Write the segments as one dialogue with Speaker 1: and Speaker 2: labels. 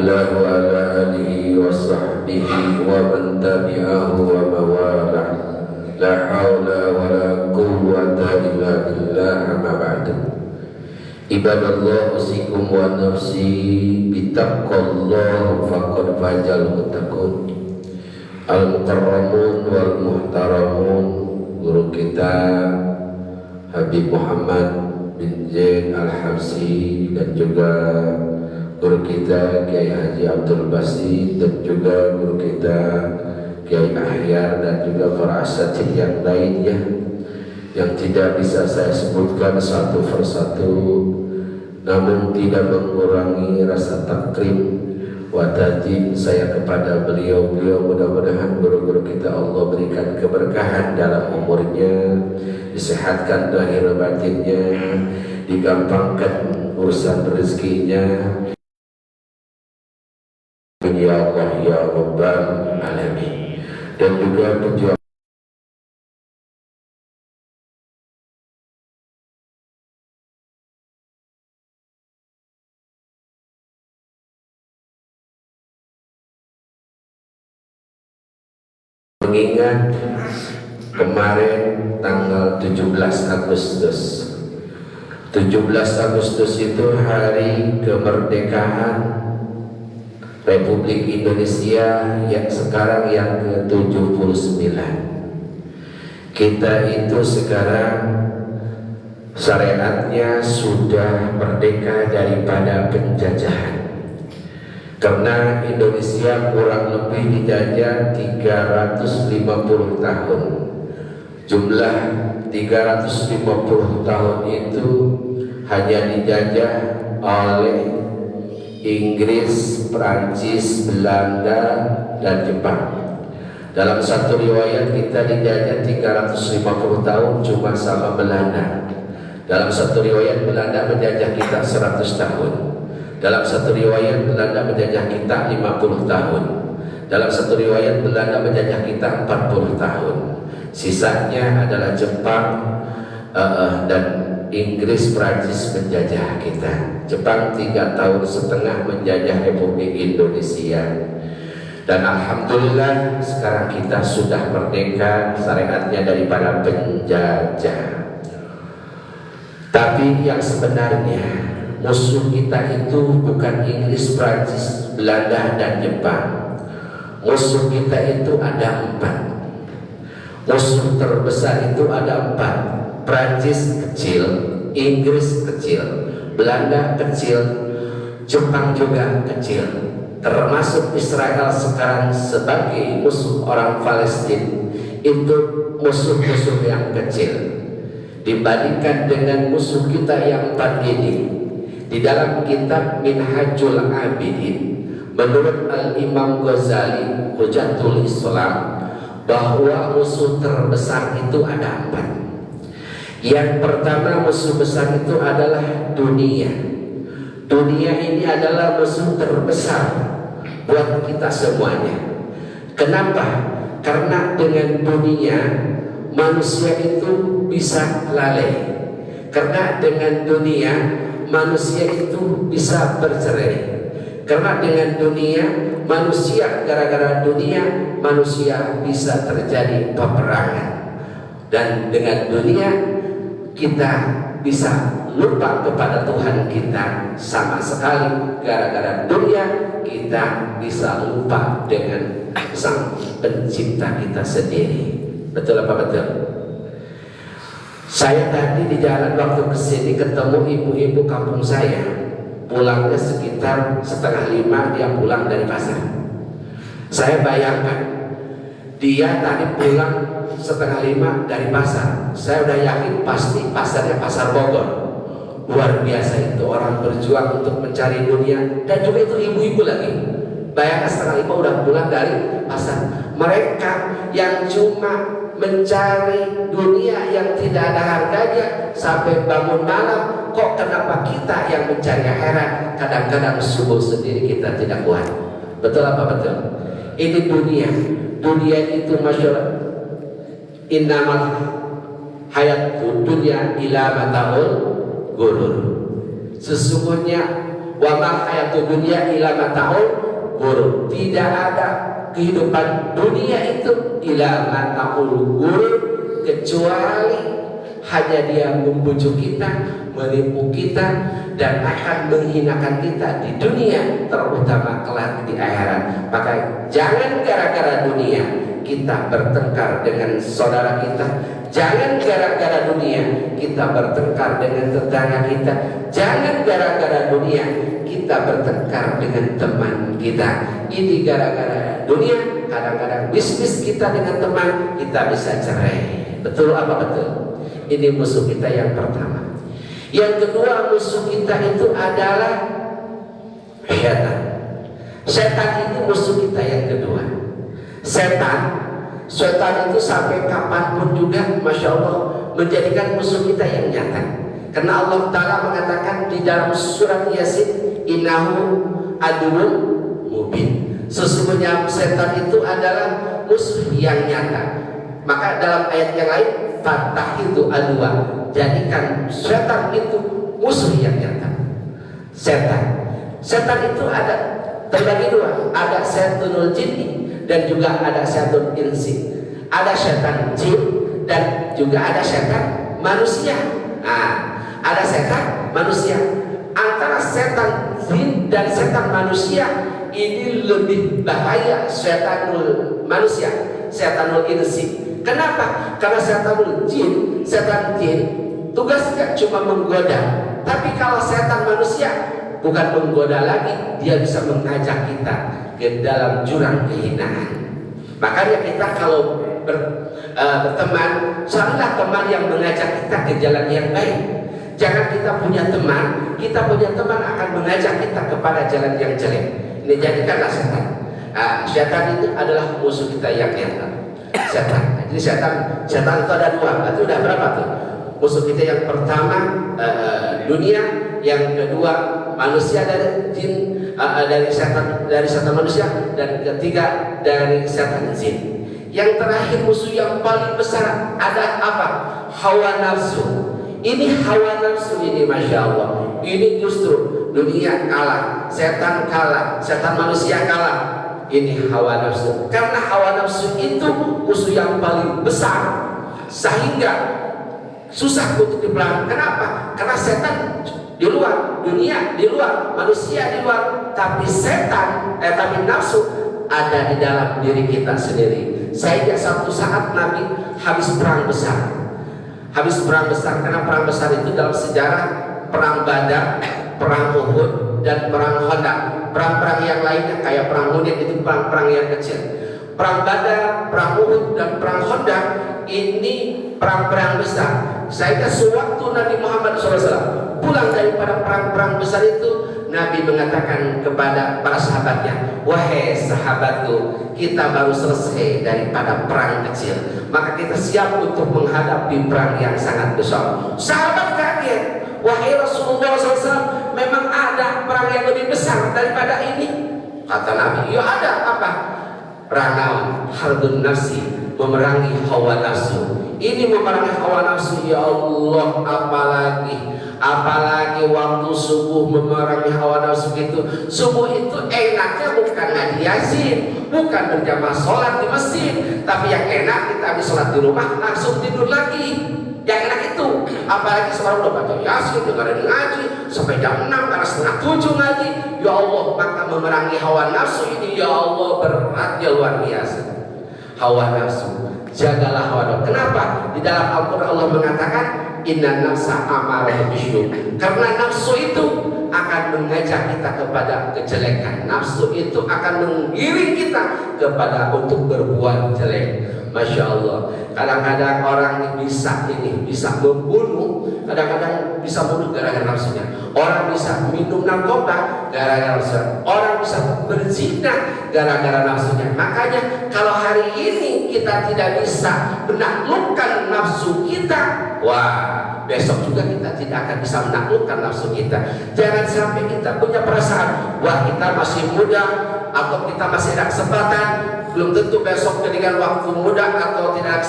Speaker 1: الله وعلى آله وصحبه ومن تبعه ومواله لا حول ولا قوة إلا بالله أما بعد عباد الله أوصيكم ونفسي بتقوى الله فقد فاز المتقون al-mukarramun wal muhtaramun. Guru kita Habib Muhammad bin Zain Al-Habsyi dan juga guru kita Kiai Haji Abdul Basit dan juga guru kita Kiai Ahyar dan juga para asatidz yang lainnya yang tidak bisa saya sebutkan satu persatu, namun tidak mengurangi rasa takrim wa tajim saya kepada beliau-beliau. Mudah-mudahan guru-guru kita Allah berikan keberkahan dalam umurnya, disehatkan lahir batinnya, digampangkan urusan rezekinya, ya Allah ya Rabbal Alamin. Dan juga tujuan mengingat kemarin tanggal 17 Agustus itu hari kemerdekaan Republik Indonesia yang sekarang yang ke-79. Kita itu sekarang syariatnya sudah merdeka daripada penjajahan, karena Indonesia kurang lebih dijajah 350 tahun. Jumlah 350 tahun itu hanya dijajah oleh Inggris, Prancis, Belanda, dan Jepang. Dalam satu riwayat kita dijajah 350 tahun cuma sama Belanda. Dalam satu riwayat Belanda menjajah kita 100 tahun. Dalam satu riwayat Belanda menjajah kita 50 tahun. Dalam satu riwayat Belanda menjajah kita 40 tahun. Sisanya adalah Jepang dan Inggris, Prancis menjajah kita. Jepang 3,5 tahun menjajah Republik Indonesia. Dan alhamdulillah sekarang kita sudah merdeka syariatnya daripada penjajah. Tapi yang sebenarnya musuh kita itu bukan Inggris, Prancis, Belanda, dan Jepang. Musuh kita itu ada 4. Musuh terbesar itu ada 4. Prancis kecil, Inggris kecil, Belanda kecil, Jepang juga kecil. Termasuk Israel sekarang sebagai musuh orang Palestina itu musuh-musuh yang kecil dibandingkan dengan musuh kita yang 4 ini. Di dalam kitab Minhajul Abidin menurut Al-Imam Ghazali Hujatul Islam bahwa musuh terbesar itu ada 4. Yang pertama musuh besar itu adalah dunia. Dunia ini adalah musuh terbesar buat kita semuanya. Kenapa? Karena dengan dunia manusia itu bisa lalai. Karena dengan dunia manusia itu bisa bercerai. Karena dengan dunia manusia, gara-gara dunia manusia bisa terjadi peperangan. Dan dengan dunia kita bisa lupa kepada Tuhan kita sama sekali. Gara-gara dunia kita bisa lupa dengan Sang Pencipta kita sendiri. Betul apa betul? Saya tadi di jalan waktu kesini ketemu ibu-ibu kampung saya. Pulangnya sekitar 4:30 dia pulang dari pasar. Saya bayangkan dia tadi pulang 4:30 dari pasar. Saya udah yakin pasti pasarnya pasar Bogor. Luar biasa itu orang berjuang untuk mencari dunia. Dan juga itu ibu-ibu lagi. Bayangkan 4:30 udah pulang dari pasar. Mereka yang cuma mencari dunia yang tidak ada harganya sampai bangun malam, kok kenapa kita yang mencari akhirat kadang-kadang subuh sendiri kita tidak kuat. Betul apa betul? Ini dunia. Dunia itu masyarakat innamal hayat dunia ila mataul gurur. Sesungguhnya Wa ma hayatud dunya illa mata'ul ghurur. Tidak ada kehidupan dunia itu illa mata'ul ghurur, kecuali hanya dia membujuk kita, menipu kita, dan akan menghinakan kita di dunia, terutama kelak di akhirat. Maka jangan gara-gara dunia kita bertengkar dengan saudara kita, jangan gara-gara dunia kita bertengkar dengan tetangga kita, jangan gara-gara dunia kita bertengkar dengan teman kita. Ini gara-gara dunia, kadang-kadang bisnis kita dengan teman kita bisa cerai. Betul apa betul? Ini musuh kita yang pertama. Yang kedua, musuh kita itu adalah setan. Setan itu musuh kita yang kedua. Setan itu sampai kapanpun juga, Masya Allah, menjadikan musuh kita yang nyata. Karena Allah Ta'ala mengatakan di dalam surat Yasin, innahu aduwwun mubin. Sesungguhnya setan itu adalah musuh yang nyata. Maka dalam ayat yang lain, fatahidu adwa, jadikan setan itu musuh yang nyata. Setan itu ada terbagi dua, ada setanul jinni dan juga ada setan insi. Ada setan jin dan juga ada setan manusia. Ada setan manusia. Antara setan jin dan setan manusia ini lebih bahaya setanul manusia, setanul insi. Kenapa? Karena setan jin tugasnya cuma menggoda. Tapi kalau setan manusia bukan menggoda lagi, dia bisa mengajak kita ke dalam jurang kehinaan. Makanya kita kalau berteman, carilah teman yang mengajak kita ke jalan yang baik. Jangan kita punya teman akan mengajak kita kepada jalan yang jelek. Ini jadikanlah setan. Setan itu adalah musuh kita yang nyata. Setan. Jadi setan itu ada dua. Itu udah berapa tuh? Musuh kita yang pertama dunia, yang kedua manusia dari jin, dari setan manusia, dan ketiga dari setan jin. Yang terakhir musuh yang paling besar ada apa? Hawa nafsu. Ini hawa nafsu ini, Masya Allah. Ini justru dunia kalah, setan kalah, setan manusia kalah. Ini hawa nafsu. Karena hawa nafsu itu musuh yang paling besar, sehingga susah untuk diperangi. Kenapa? Karena setan di luar, dunia di luar, manusia di luar, tapi tapi nafsu ada di dalam diri kita sendiri. Sehingga suatu saat Nabi habis perang besar. Karena perang besar itu dalam sejarah perang Badar, perang Uhud, dan perang Khandaq. Perang-perang yang lainnya kayak perang Hunain itu perang-perang yang kecil. Perang Badar, perang Uhud, dan perang Khandaq ini perang-perang besar. Sehingga sewaktu Nabi Muhammad SAW pulang daripada perang-perang besar itu, Nabi mengatakan kepada para sahabatnya, wahai sahabatku, kita baru selesai daripada perang kecil, maka kita siap untuk menghadapi perang yang sangat besar. Sahabat kaget, wahai Rasulullah SAW, memang ada perang yang lebih besar daripada ini? Kata Nabi, ya ada. Apa? Perang harbun nafsi, memerangi hawa nafsu. Ini memerangi hawa nafsu, ya Allah, apalagi waktu subuh memerangi hawa nafsu gitu. Subuh itu enaknya bukan ngaji Yasin, bukan berjamaah sholat di masjid, tapi yang enak kita habis sholat di rumah langsung tidur lagi. Yang enak itu, apalagi seorang udah baca Yasin, dengerin ngaji sampai jam 6 karena setengah 7 ngaji. Ya Allah, maka memerangi hawa nafsu ini, ya Allah, beratnya luar biasa. Hawa nafsu, jagalah hawa nafsu. Kenapa? Di dalam Al-Quran Allah mengatakan, inna nafsa amarah bisyu'u. Karena nafsu itu akan mengajak kita kepada kejelekan. Nafsu itu akan menggiring kita kepada untuk berbuat jelek. Masya Allah. Kadang-kadang orang bisa membunuh, kadang-kadang bisa bunuh gara-gara nafsunya. Orang bisa minum narkoba gara-gara nafsunya. Orang bisa berzina gara-gara nafsunya. Makanya kalau hari ini kita tidak bisa menaklukkan nafsu kita, wah, besok juga kita tidak akan bisa menaklukkan nafsu kita. Jangan sampai kita punya perasaan, wah kita masih muda atau kita masih ada kesempatan. Belum tentu besok dengan waktu muda atau tidak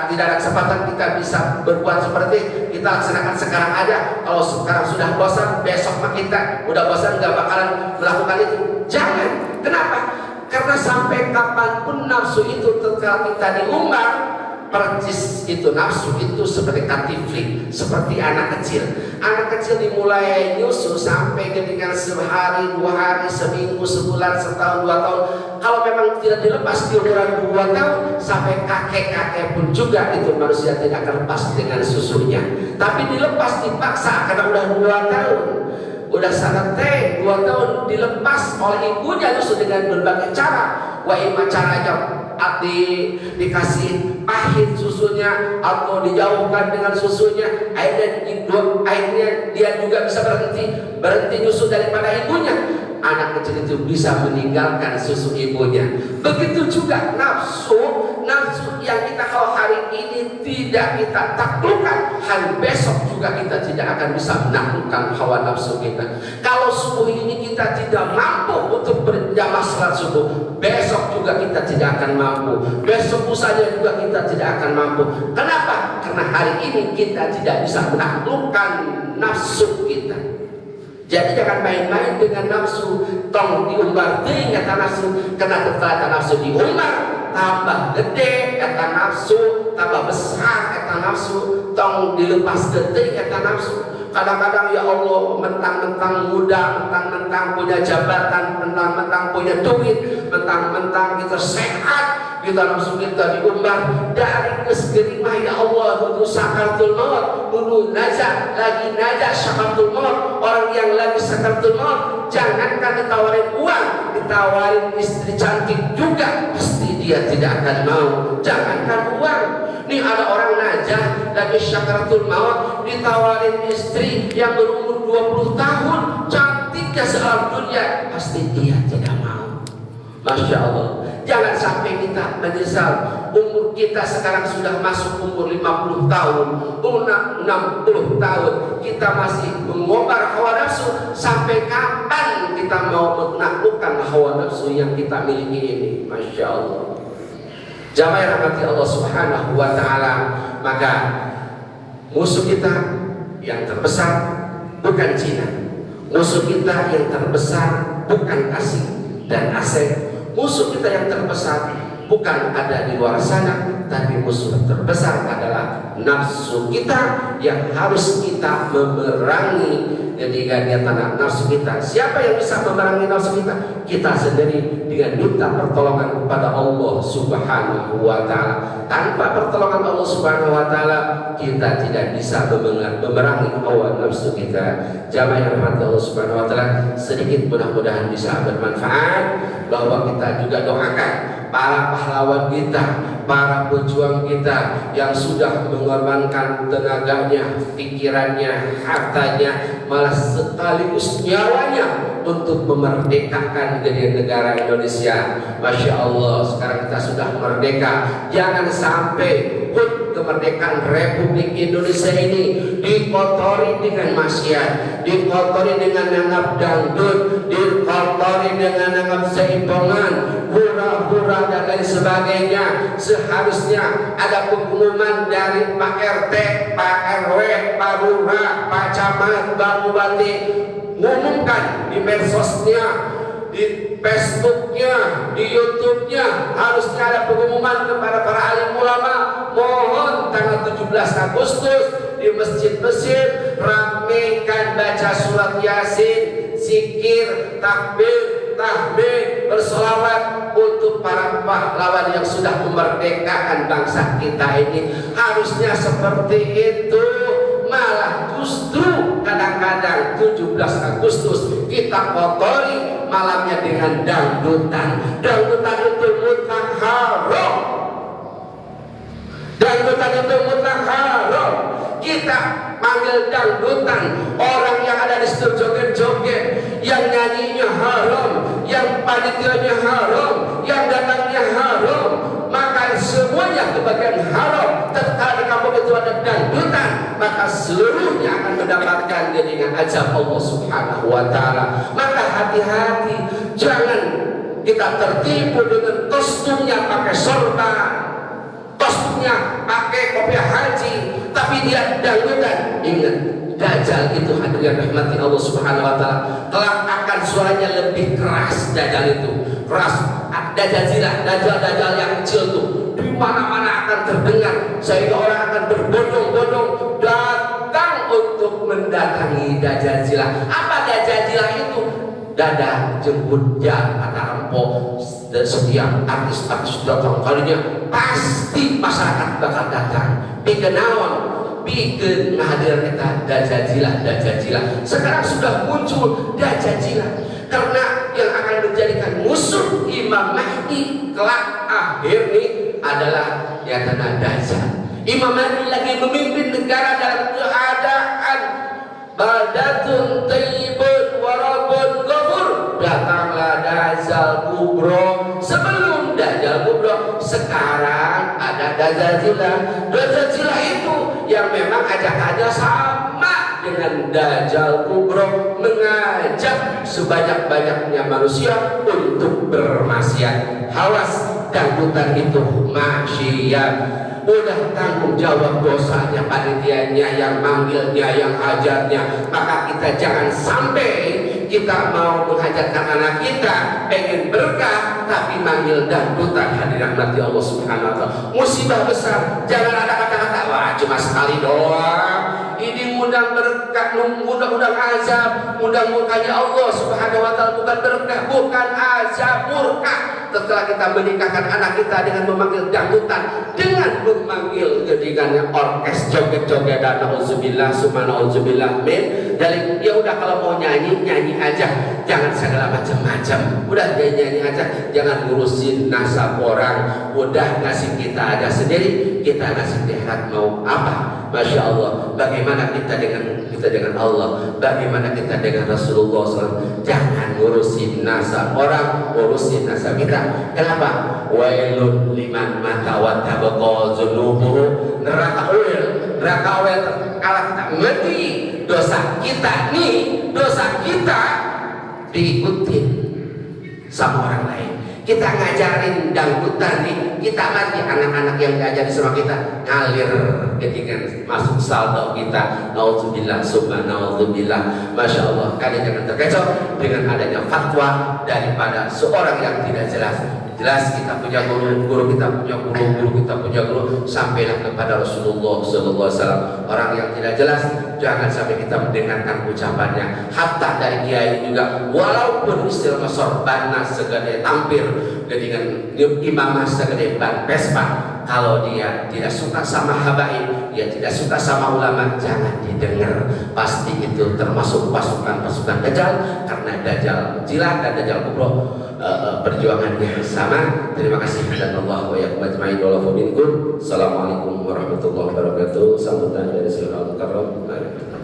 Speaker 1: ada kesempatan kita bisa berbuat seperti kita laksanakan sekarang aja. Kalau sekarang sudah bosan, besok mah kita udah bosan nggak bakalan melakukan itu. Jangan. Kenapa? Karena sampai kapanpun nafsu itu ketika kita diumbar, percis itu nafsu itu seperti katiflik, seperti anak kecil. Anak kecil dimulai nyusu sampai dengan sehari, 2 hari, seminggu, sebulan, setahun, 2 tahun. Kalau memang tidak dilepas di umuran 2 tahun, sampai kakek-kakek pun juga itu manusia tidak akan lepas dengan susunya. Tapi dilepas dipaksa karena udah 2 tahun. Udah sangat 2 tahun dilepas oleh ibunya nyusu dengan berbagai cara. Wa ima caranya dikasih pahit susunya atau dijauhkan dengan susunya, akhirnya dia juga bisa berhenti nyusu daripada ibunya. Anak kecil itu bisa meninggalkan susu ibunya. Begitu juga nafsu yang kita kalau hari ini tidak kita taklukkan, hari besok juga kita tidak akan bisa menaklukkan hawa nafsu kita. Kalau subuh ini kita tidak mampu untuk berjamaah salat subuh, besok juga kita tidak akan mampu, besok lusanya juga kita tidak akan mampu. Kenapa? Karena hari ini kita tidak bisa menaklukkan nafsu kita. Jadi jangan main-main dengan nafsu. Tong diumbar deui eta nafsu, karena setelah nafsu diumbar tambah gede eta nafsu, tambah besar eta nafsu. Tong dilepas deui eta nafsu. Kadang-kadang ya Allah, mentang-mentang muda, mentang-mentang punya jabatan, mentang-mentang punya duit, mentang-mentang kita sehat, kita nafsu kita diumbar dari kesgerimah. Ya Allah, nudu sakaratul maut, nudu najah, lagi najah sakaratul maut. Orang yang lagi sakaratul maut, jangankan ditawarin uang, ditawarin istri cantik juga pasti dia tidak akan mau. Jangankan uang, nih ada orang najah lagi sakaratul maut, ditawarin istri yang berumur 20 tahun, cantiknya sealam dunia, pasti dia tidak mau. Masya Allah. Jangan sampai kita menyesal. Umur kita sekarang sudah masuk umur 50 tahun, umur 60 tahun, kita masih mengombar hawa nafsu. Sampai kapan kita mau menaklukkan hawa nafsu yang kita miliki ini? Masya Allah. Jamaah rahmati Allah Subhanahu wa ta'ala. Maka musuh kita yang terbesar bukan Cina, musuh kita yang terbesar bukan Asing dan Asep. Musuh kita yang terbesar bukan ada di luar sana, tapi musuh terbesar adalah nafsu kita yang harus kita memerangi. Jadi tanah nafsu kita. Siapa yang bisa memerangi nafsu kita? Kita sendiri dengan minta pertolongan kepada Allah Subhanahu wa ta'ala. Tanpa pertolongan Allah Subhanahu wa ta'ala, kita tidak bisa memerangi hawa nafsu kita. Jamaah yang rahmati Allah Subhanahu wa ta'ala, sedikit mudah-mudahan bisa bermanfaat, bahwa kita juga doakan para pahlawan kita, para pejuang kita yang sudah mengorbankan tenaganya, pikirannya, hartanya, malah sekaligus nyawanya untuk memerdekakan negara Indonesia. Masya Allah, sekarang kita sudah merdeka. Jangan sampai kemerdekaan Republik Indonesia ini dikotori dengan maksiat, dikotori dengan nanggap dangdut, dikotori dengan nanggap seimpongan, hura-hura dan lain sebagainya. Seharusnya ada pengumuman dari Pak RT, Pak RW, Pak Lurah, Pak Camat, Pak Bupati, ngumumkan di medsosnya, di Facebooknya, di YouTube-nya. Harusnya ada pengumuman kepada para alim ulama, mohon tanggal 17 Agustus di masjid-masjid ramekan baca surat Yasin, zikir, takbir, tahmid, bersolawat untuk para pahlawan yang sudah memerdekakan bangsa kita ini. Harusnya seperti itu. Malah justru kadang-kadang 17 Agustus kita kotori malamnya dengan dangdutan. Dangdutan itu mutlak haram. Dangdutan itu mutlak haram. Kita panggil dangdutan, orang yang ada di situ joget-joget, yang nyanyinya haram, yang panitianya haram, yang datangnya haram, maka semuanya kebagian haram. Tatkala di kampung itu ada dangdutan, maka seluruhnya akan mendapatkan dengan azab Allah Subhanahu wa taala. Maka hati-hati, jangan kita tertipu dengan kostumnya pakai sorban, kostumnya pakai kopiah haji, tapi dia dangdutan. Ingat, Dajjal itu hadirin rahmati Allah Subhanahu wa taala, kelak akan suaranya lebih keras. Dajjal itu keras. Dajjal yang kecil tuh di mana-mana akan terdengar, sehingga orang akan berbondong-bondong datang untuk mendatangi Dajjal. Apa Dajjal itu? Dada jemput ya kata empok, dan setiap artis-artis datang kalinya pasti masyarakat bakal datang. Bikin naon, bikin ngahadir kita Dajjal. Sekarang sudah muncul Dajjal, karena yang akan menjadikan musuh Imam Mahdi kelak akhir ini adalah yaitu Dajjal. Imam Mahdi lagi memimpin negara dalam keadaan badatun tayyibun warabun ghafur. Datanglah Dajjal kubro. Sebelum Dajjal kubro, sekarang ada Dajjal. Dajjal itu yang memang ajakannya sama dengan Dajjal kubro, mengajak sebanyak-banyaknya manusia untuk bermaksiat. Hawas dangdutan itu maksiat. Udah tanggung jawab dosanya panitianya, yang manggilnya, yang hajatnya. Maka kita jangan sampai kita mau menghajatkan anak kita pengen berkah tapi manggil dangdutan. Hadirin rahmati Allah Subhanahu wa taala, musibah besar. Jangan ada kata-kata wah cuma sekali doang, ini undang berkah, undang azab. Undang murkanya Allah Subhanahu wa taala, bukan berkah, bukan azab, murka. Setelah kita menikahkan anak kita dengan memanggil dangdutan, dengan memanggil dengan orkes joget-jogetan, nauzubillah summa nauzubillah min. Jadi ya udah, kalau mau nyanyi aja, jangan segala macam-macam. Udah nyanyi aja, jangan ngurusin nasab orang. Udah ngasih kita aja sendiri, kita ngasih akhirat mau apa? Masya Allah, bagaimana kita dengan Allah, bagaimana kita dengan Rasulullah SAW. Jangan ngurusin nasab orang, ngurusin nasab kita. Kenapa? Wailun liman mata wa tabqa dzunubuhu. Neraka awal terkalah kita ngerti dosa kita nih, dosa kita diikuti sama orang lain. Kita ngajarin dangdutan nih, kita mati anak-anak yang diajari sama kita ngalir ketika masuk saldo kita. Nauzubillah summa nauzubillah. Masya Allah, kalian jangan terkecoh dengan adanya fatwa daripada seorang yang tidak jelas. Jelas kita punya guru, kita punya guru, kita punya guru, sampailah kepada Rasulullah SAW. Orang yang tidak jelas jangan sampai kita mendengarkan ucapannya. Hatta dari kiai juga, walaupun istilah sorban segede tampir dengan imamah segede ban Vespa, kalau dia tidak suka sama habaib, dia tidak suka sama ulama, jangan didengar. Pasti itu termasuk pasukan Dajjal, karena Dajjal jilat dan Dajjal kubro perjuangannya sama. Terima kasih dan Allah wa yakum ajma'in wa lafu minkum. Assalamualaikum warahmatullahi wabarakatuh. Sambutan dari Sayyidina Al-Mukarram.